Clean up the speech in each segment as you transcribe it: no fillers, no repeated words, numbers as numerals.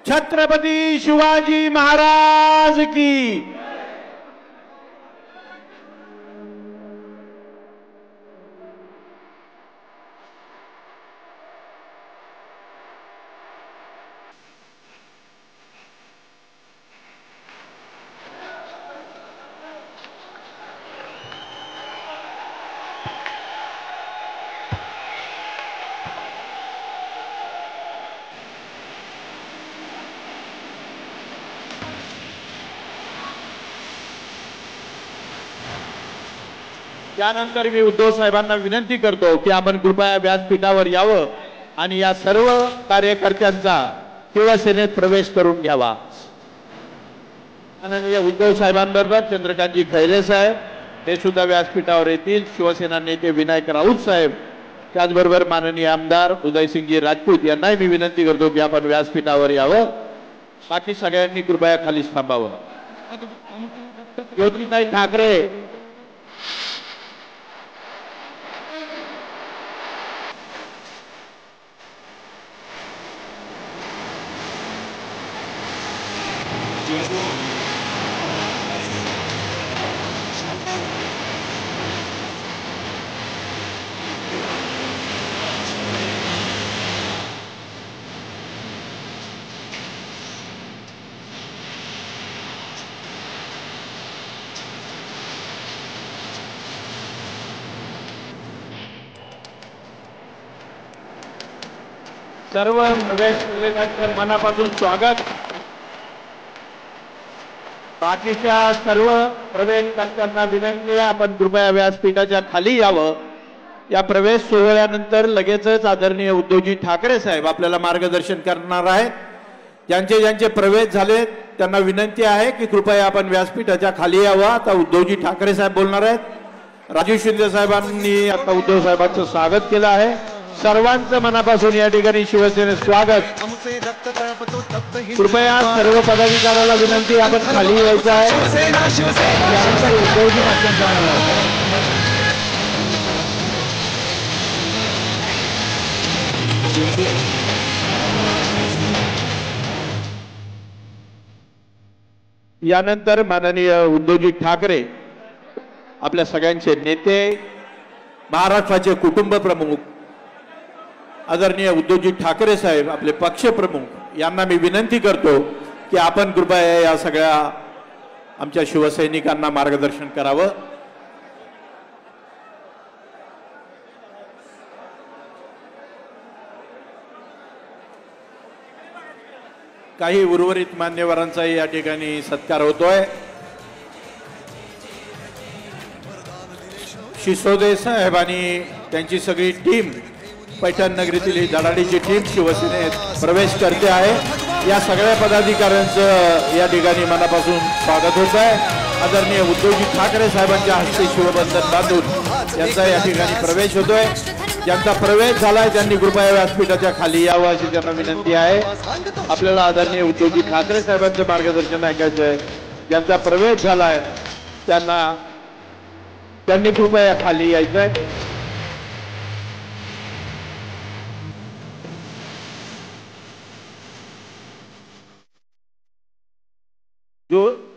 छत्रपती शिवाजी महाराज की। त्यानंतर मी उद्धव साहेबांना विनंती करतो की आपण कृपया व्यासपीठावर यावं आणि या सर्व कार्यकर्त्यांचा शिवसेनेत प्रवेश करून घ्यावा। आणि उद्धव साहेबांबरोबर चंद्रकांतजी खैरे साहेब हे सुद्धा व्यासपीठावर येतील, शिवसेना नेते विनायक राऊत साहेब, त्याचबरोबर माननीय आमदार उदयसिंगजी राजपूत यांनाही मी विनंती करतो की आपण व्यासपीठावर यावं। बाकी सगळ्यांनी कृपया खालीच थांबावं। ज्योतिताई ठाकरे, सर्व प्रवेश मनापासून स्वागत। बाकीच्या सर्व प्रवेशकर्त्यांना विनंती आहे आपण कृपया व्यासपीठाच्या खाली यावं। या प्रवेश सोहळ्यानंतर लगेचच आदरणीय उद्धवजी ठाकरे साहेब आपल्याला मार्गदर्शन करणार आहेत। ज्यांचे प्रवेश झाले त्यांना विनंती आहे की कृपया आपण व्यासपीठाच्या खाली यावं। आता उद्धवजी ठाकरे साहेब बोलणार आहेत। राजू शिंदे साहेबांनी आता उद्धव साहेबांचं स्वागत केलं आहे। सर्वांचं मनापासून या ठिकाणी शिवसेनेत स्वागत। कृपया सर्व पदाधिकाऱ्याला विनंती आपण खाली यायचं आहे। यानंतर माननीय उद्धवजी ठाकरे आपल्या सगळ्यांचे नेते, महाराष्ट्राचे कुटुंब प्रमुख आदरणीय उद्धवजी ठाकरे साहेब आपले पक्ष प्रमुख यांना मी विनंती करतो की आपण कृपया या सगळ्या आमच्या शिवसैनिकांना मार्गदर्शन करावं। काही उर्वरित मान्यवरांचाही या ठिकाणी सत्कार होतोय। शिसोदे साहेब आणि त्यांची सगळी टीम, पैठण नगरीतील ही धडाडीची टीम शिवसेनेत प्रवेश करते आहे। या सगळ्या पदाधिकाऱ्यांचं या ठिकाणी मनापासून स्वागत होत आहे। आदरणीय उद्धवजी ठाकरे साहेबांच्या हस्ते शिवबंधन बांधून यांचा या ठिकाणी प्रवेश होतोय। ज्यांचा प्रवेश झालाय त्यांनी कृपया व्यासपीठाच्या खाली यावं अशी त्यांना विनंती आहे। आपल्याला आदरणीय उद्धवजी ठाकरे साहेबांचं मार्गदर्शन ऐकायचं आहे। ज्यांचा प्रवेश झालाय त्यांनी कृपया खाली यायचं आहे।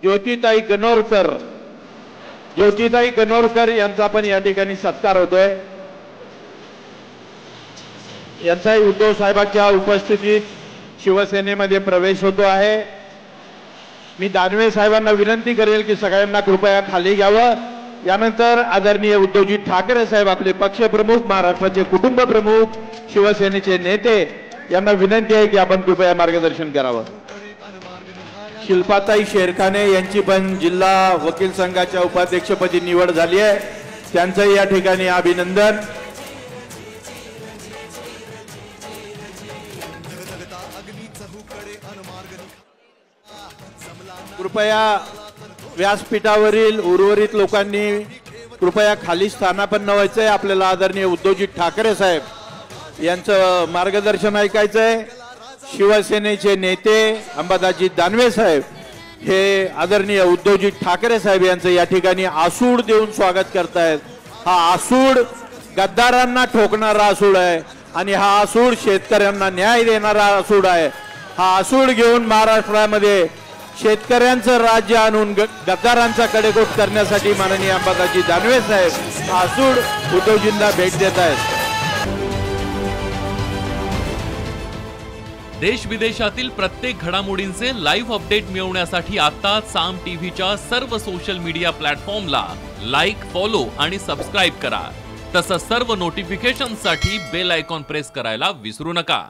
ज्योतिताई गणोरकर यांचा पण या ठिकाणी सत्कार होतोय। यांचाही उद्धव साहेबांच्या उपस्थितीत शिवसेनेमध्ये प्रवेश होतो आहे। मी दानवे साहेबांना विनंती करेल की सगळ्यांना कृपया खाली घ्यावं। यानंतर आदरणीय उद्धवजी ठाकरे साहेब आपले पक्ष प्रमुख, महाराष्ट्राचे कुटुंब प्रमुख, शिवसेनेचे नेते यांना विनंती आहे की आपण कृपया मार्गदर्शन करावं। शिल्पाताई शेरखाने यांची पण जिल्हा वकील संघाच्या उपाध्यक्षपदी निवड झाली आहे, त्यांचं या ठिकाणी अभिनंदन। कृपया व्यासपीठावरील उर्वरित लोकांनी कृपया खाली स्थानापन्न व्हायचंय। आपल्याला आदरणीय उद्धवजी ठाकरे साहेब यांचं मार्गदर्शन ऐकायचंय। शिवसेनेचे नेते अंबादासजी दानवे साहेब हे आदरणीय उद्धवजी ठाकरे साहेब यांचं या ठिकाणी आसूड देऊन स्वागत करतायत। हा आसूड गद्दारांना ठोकणारा आसूड आहे आणि हा आसूड शेतकऱ्यांना न्याय देणारा आसूड आहे। हा असूड घेऊन महाराष्ट्रामध्ये शेतकऱ्यांचं राज्य आणून गद्दारांचा कडेकोट करण्यासाठी माननीय अंबादासजी दानवे साहेब हा असूड उद्धवजींना भेट देत आहेत. देश विदेशातील प्रत्येक घडामोडींचे लाईव्ह अपडेट मिळवण्यासाठी आता साम टीव्हीच्या सर्व सोशल मीडिया प्लॅटफॉर्मला लाईक, फॉलो आणि सबस्क्राईब करा. तसंच सर्व नोटिफिकेशनसाठी बेल आयकॉन प्रेस करायला विसरू नका.